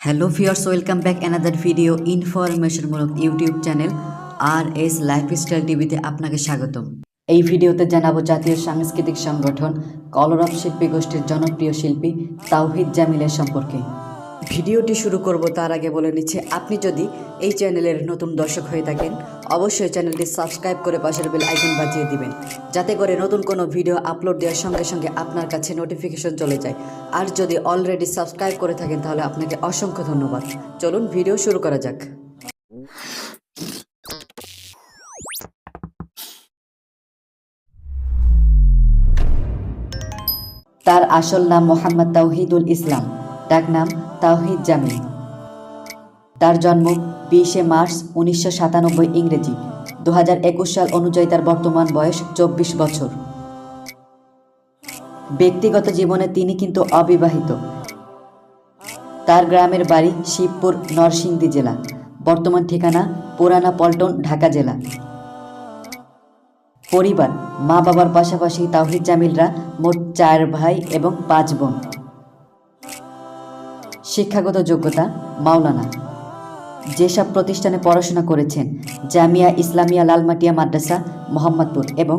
Hello viewers, welcome back another video ইনফরমেশনমূলক YouTube channel R S lifestyle টিভিতে আপনাকে স্বাগতম। এই ভিডিওতে জানাবো জাতীয় সাংস্কৃতিক সংগঠন কলরব শিল্পী গোষ্ঠীর জনপ্রিয় শিল্পী তাওহিদ জামিলের সম্পর্কে। ভিডিওটি শুরু করব তার আগে বলে নিচ্ছে, আপনি যদি এই চ্যানেলের নতুন দর্শক হয়ে থাকেন অবশ্যই চ্যানেলটি সাবস্ক্রাইব করে পাশের বেল আইকন বাজিয়ে দিবেন, যাতে করে নতুন কোনো ভিডিও আপলোড দেওয়ার সঙ্গে সঙ্গে আপনার কাছে নোটিফিকেশন চলে যায়। আর যদি অলরেডি সাবস্ক্রাইব করে থাকেন তাহলে আপনাকে অসংখ্য ধন্যবাদ। চলুন ভিডিও শুরু করা যাক। তার আসল নাম মোহাম্মদ তাওহিদুল ইসলাম, ডাক নাম তাওহিদ জামিল। তার জন্ম 20 মার্চ 1997 ইংরেজি, 2021 সাল অনুযায়ী তার বর্তমান বয়স 24 বছর। ব্যক্তিগত জীবনে তিনি কিন্তু অবিবাহিত। তার গ্রামের বাড়ি শিবপুর, নরসিংদী জেলা। বর্তমান ঠিকানা পুরানা পল্টন, ঢাকা জেলা। পরিবার: মা বাবার পাশাপাশি তাওহিদ জামিলরা মোট 4 ভাই এবং 5 বোন। শিক্ষাগত যোগ্যতা: মাওলানা। যেসব প্রতিষ্ঠানে পড়াশোনা করেছেন: জামিয়া ইসলামিয়া লালমাটিয়া মাদ্রাসা মোহাম্মদপুর এবং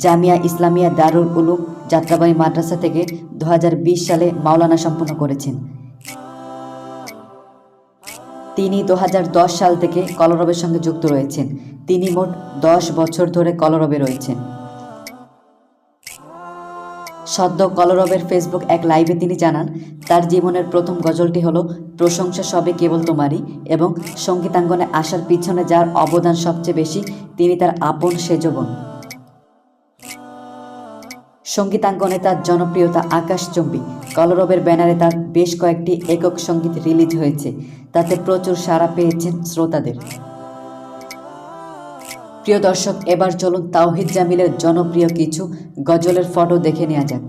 জামিয়া ইসলামিয়া দারুল উলুম যাত্রাবাড়ি মাদ্রাসা থেকে 2020 সালে মাওলানা সম্পন্ন করেছেন। তিনি 2010 সাল থেকে কলরবের সঙ্গে যুক্ত রয়েছেন। তিনি মোট 10 বছর ধরে কলরবে রয়েছেন। সদ্য কলরবের ফেসবুক এক লাইভে তিনি জানান, তার জীবনের প্রথম গজলটি হলো প্রশংসা সবে কেবল তোমারই, এবং সঙ্গীতাঙ্গনে আসার পিছনে যার অবদান সবচেয়ে বেশি তিনি তার আপন সেজবন। সঙ্গীতাঙ্গনে তার জনপ্রিয়তা আকাশচুম্বী। কলরবের ব্যানারে তার বেশ কয়েকটি একক সঙ্গীত রিলিজ হয়েছে, তাতে প্রচুর সাড়া পেয়েছেন শ্রোতাদের। প্রিয় দর্শক, এবার চলুন তাওহিদ জামিলের জনপ্রিয় কিছু গজলের ফটো দেখে নেওয়া যাক।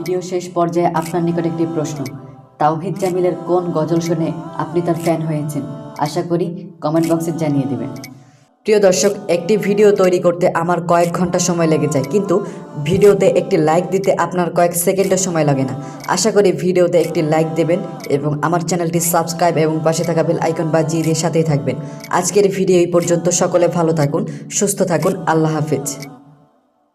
ভিডিও শেষ পর্যায়ে আপনার নিকট একটি প্রশ্ন, তাওহিদ জামিলের কোন গজল শুনে আপনি তার ফ্যান হয়েছেন? আশা করি কমেন্ট বক্সে জানিয়ে দেবেন। প্রিয় দর্শক, একটি ভিডিও তৈরি করতে আমার কয়েক ঘন্টা সময় লেগে যায়, কিন্তু ভিডিওতে একটি লাইক দিতে আপনার কয়েক সেকেন্ডের সময় লাগে না। আশা করি ভিডিওতে একটি লাইক দেবেন এবং আমার চ্যানেলটি সাবস্ক্রাইব এবং পাশে থাকা বেল আইকন বাজিয়ে দিয়ে সাথেই থাকবেন। আজকের ভিডিও এই পর্যন্ত। সকলে ভালো থাকুন, সুস্থ থাকুন। আল্লাহ হাফেজ।